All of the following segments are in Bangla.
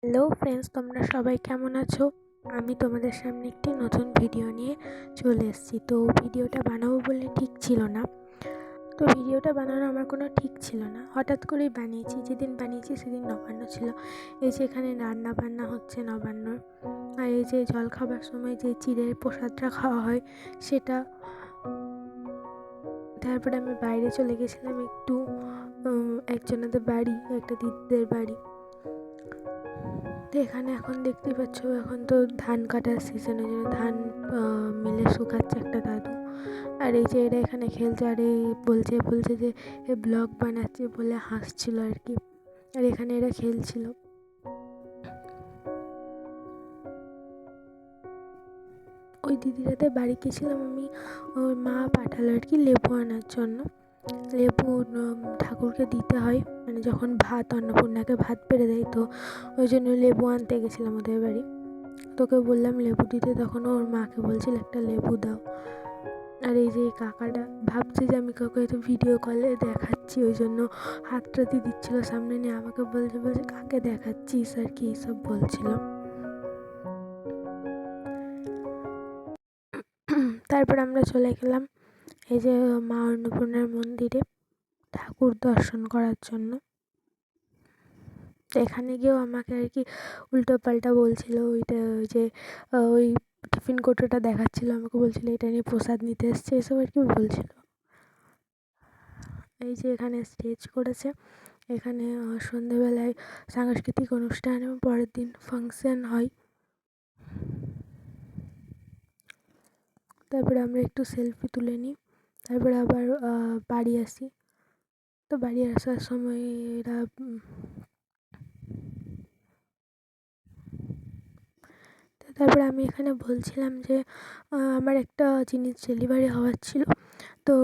হ্যালো ফ্রেন্ডস, তোমরা সবাই কেমন আছো? আমি তোমাদের সামনে একটি নতুন ভিডিও নিয়ে চলে এসেছি। তো ভিডিওটা বানাবো বলে ঠিক ছিল না। তো ভিডিওটা বানানো আমার কোনো ঠিক ছিল না, হঠাৎ করেই বানিয়েছি। যেদিন বানিয়েছি সেদিন নবান্ন ছিল। এই যে এখানে রান্না বান্না হচ্ছে নবান্নর, আর এই যে জল খাবার সময় যে চিড়ের প্রসাদটা খাওয়া হয় সেটা। তারপরে আমি বাইরে চলে গেছিলাম একটু একজনাদের বাড়ি, একটা দিদিদের বাড়ি। তো এখানে এখন দেখতেই পাচ্ছ, এখন তো ধান কাটার সিজনের জন্য ধান মিলে শুকাচ্ছে একটা দাদু। আর এই যে এরা এখানে খেলছে, আর এই বলছে যে এ ব্লগ বানাচ্ছে বলে হাসছিল আর কি। আর এখানে এরা খেলছিল। ওই দিদিরাদের বাড়ি গেছিলাম আমি, ওর মা পাঠালো আর কি লেবু আনার জন্য। লেবু ঠাকুরকে দিতে হয়, মানে যখন ভাত অন্নপূর্ণাকে ভাত বেড়ে দেয়, তো ওই জন্য লেবু আনতে গেছিলাম ওদের বাড়ি। তোকে বললাম লেবু দিতে, তখন ওর মাকে বলছিল একটা লেবু দাও। আর এই যে কাকাটা ভাবছে যে আমি কাউকে হয়তো ভিডিও কলে দেখাচ্ছি, ওই জন্য হাতটা দিয়ে দিচ্ছিল সামনে নিয়ে, আমাকে বলছে কাকে দেখাচ্ছিস আর কি এইসব বলছিল। তারপর আমরা চলে গেলাম এই যে মা অন্নপূর্ণার মন্দিরে ঠাকুর দর্শন করার জন্য। তো এখানে গিয়েও আমাকে আর কি উল্টো পাল্টা বলছিল, ওইটা ওই যে ওই টিফিন কৌটোটা দেখাচ্ছিল, আমাকে বলছিল এটা নিয়ে প্রসাদ নিতে এসছে, এসব আর কি বলছিল। এই যে এখানে স্টেজ করেছে, এখানে সন্ধেবেলায় সাংস্কৃতিক অনুষ্ঠান এবং পরের দিন ফাংশন হয়। তারপরে আমরা একটু সেলফি তুলে নিই, তারপরে আবার বাড়ি আসি। তো বাড়ি আসার সময় এরা তারপরে আমি এখানে বলছিলাম যে আমার একটা জিনিস ডেলিভারি হওয়ার ছিল, তো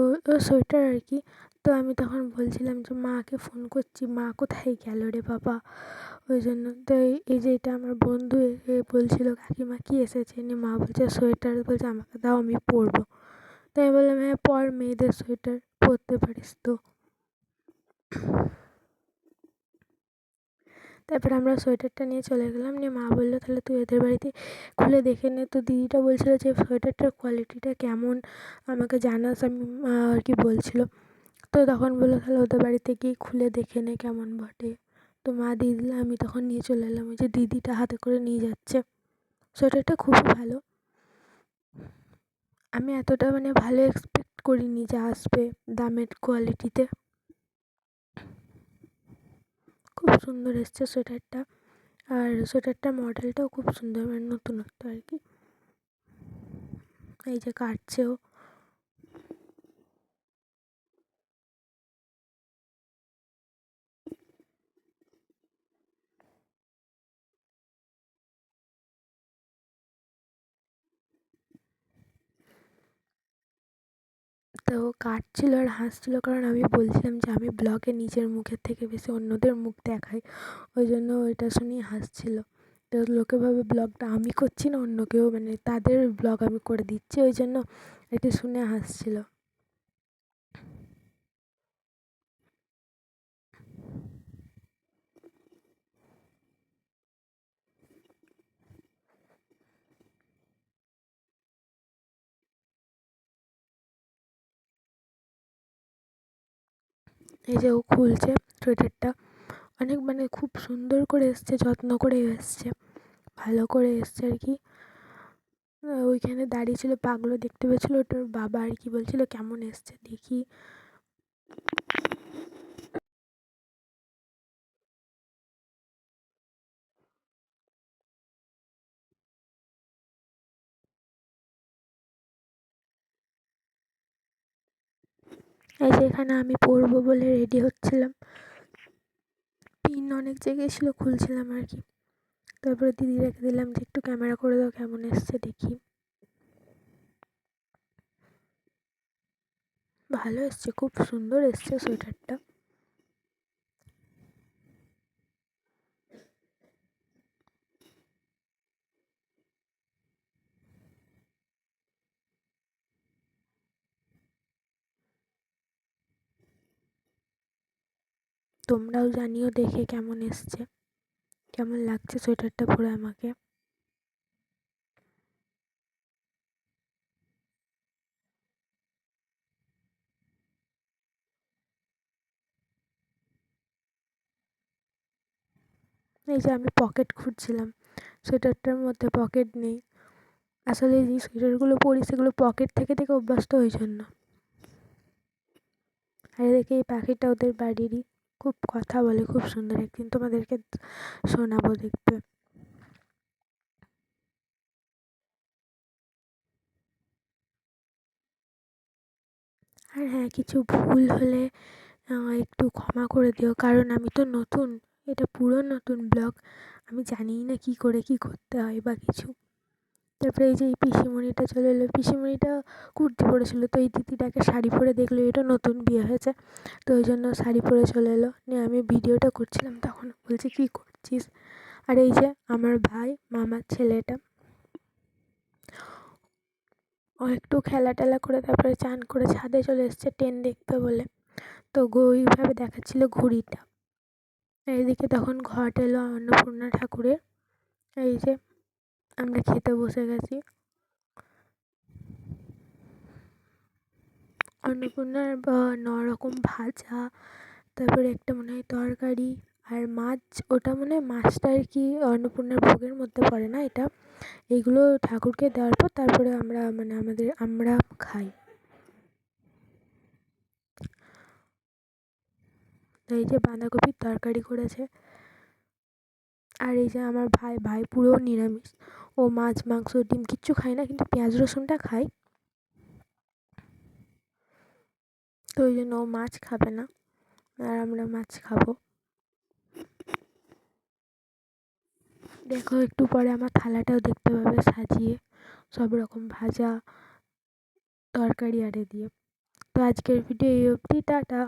সোয়েটার আর কি। তো আমি তখন বলছিলাম যে মাকে ফোন করছি, মা কোথায় গেল রে বাবা, ওই জন্য। তো এই যে এটা আমার বন্ধু বলছিল কাকিমা কি এসেছে নিয়ে, মা বলছে সোয়েটার, বলছে আমাকে দাও আমি পরবো। তো আমি বললাম হ্যাঁ পর, মেয়েদের সোয়েটার পরতে পারিস তো। তারপর আমরা সোয়েটারটা নিয়ে চলে গেলাম, নিয়ে মা বললো তাহলে তুই এদের বাড়িতে খুলে দেখে নে। তো দিদিটা বলছিল যে সোয়েটারটার কোয়ালিটিটা কেমন আমাকে জানাস, আমি আর কি বলছিল। তো তখন বললো তাহলে ওদের বাড়িতে গিয়ে খুলে দেখে নে কেমন বটে। তো মা দিয়ে দিলে, আমি তখন নিয়ে চলে এলাম, ওই যে দিদিটা হাতে করে নিয়ে যাচ্ছে। সোয়েটারটা খুবই ভালো, আমি এতটা মানে ভালো এক্সপেক্ট করিনি যে আসবে দামের কোয়ালিটিতে। খুব সুন্দর এসছে সোয়েটারটা, আর সোয়েটারটার মডেলটাও খুব সুন্দর, মানে নতুনত্ব আর কি। এই যে কাটছেও। তো কাটছিল আর হাসছিল, কারণ আমি বলছিলাম যে আমি ব্লগে নিজের মুখের থেকে বেশি অন্যদের মুখ দেখাই, ওই জন্য ওইটা শুনেই হাসছিল। তো লোকে ভাবে ব্লগটা আমি করছি না, অন্য কেউ, মানে তাদের ব্লগ আমি করে দিচ্ছি, ওই জন্য এটা শুনে হাসছিল। এই যে ও খুলছে সোয়েটারটা, অনেক মানে খুব সুন্দর করে এসছে, যত্ন করে এসছে, ভালো করে এসছে আর কি। ওইখানে দাঁড়িয়ে ছিল পাগলো, দেখতে পেয়েছিল, ওটার বাবা আর কি বলছিল কেমন এসছে দেখি। এই যে এখানে আমি পরবো বলে রেডি হচ্ছিলাম, পিন অনেক জায়গায় ছিল, খুলছিলাম আর কি। তারপরে দিদি রেখে দিলাম যে একটু ক্যামেরা করে দাও কেমন এসছে দেখি। ভালো এসছে, খুব সুন্দর এসছে সোয়েটারটা। তোমরাও জানিও দেখে কেমন এসছে। কেমন লাগছে সোয়েটারটা পরে আমাকে। এই যে আমি পকেট খুঁজছিলাম, সোয়েটারটার মধ্যে পকেট নেই। আসলে যে সোয়েটারগুলো পরি সেগুলো পকেট থেকে থেকে অভ্যস্ত ওই জন্য। আর এদিকে এই পাখিটা ওদের বাড়িরই, খুব কথা বলে, খুব সুন্দর। একদিন তোমাদেরকে শোনাবো, দেখবে। আর হ্যাঁ, কিছু ভুল হলে একটু ক্ষমা করে দিও, কারণ আমি তো নতুন, এটা পুরো নতুন ব্লগ, আমি জানিই না কী করে কী করতে হয় বা কিছু। তারপরে এই যে এই পিসিমণিটা চলে এলো, পিসিমণিটা কুর্তি পরেছিল, তো এই দিদিটাকে শাড়ি পরে দেখলো, এটা নতুন বিয়ে হয়েছে, তো ওই জন্য শাড়ি পরে চলে এলো। নিয়ে আমি ভিডিওটা করছিলাম, তখন বলছে কী করছিস। আর এই যে আমার ভাই, মামার ছেলেটা, ও একটু খেলা টেলা করে তারপরে চান করে ছাদে চলে এসছে ট্রেন দেখবে বলে। তো ওইভাবে দেখাচ্ছিল ঘুড়িটা। এইদিকে তখন ঘট এলো অন্নপূর্ণা ঠাকুরের। এই যে আমরা খেতে বসে গেছি। অন্নপূর্ণার 9 রকম ভাজা, তারপরে একটা মনে হয় তরকারি আর মাছ। ওটা মনে হয় মাছটা আর কি অন্নপূর্ণার ভোগের মধ্যে পড়ে না এটা। এগুলো ঠাকুরকে দেওয়ার পর তারপরে আমরা মানে আমরা খাই। তো এই যে বাঁধাকপির তরকারি করেছে। আর এই যে আমার ভাই পুরো নিরামিষ, ও মাছ মাংস ডিম কিচ্ছু খায় না, কিন্তু পেঁয়াজ রসুনটা খায়। তো ওই জন্য ও মাছ খাবে না, আর আমরা মাছ খাবো। দেখো একটু পরে আমার থালাটাও দেখতে পাবে সাজিয়ে, সব রকম ভাজা তরকারি আরে দিয়ে। তো আজকের ভিডিও এই অবধি, টাটা।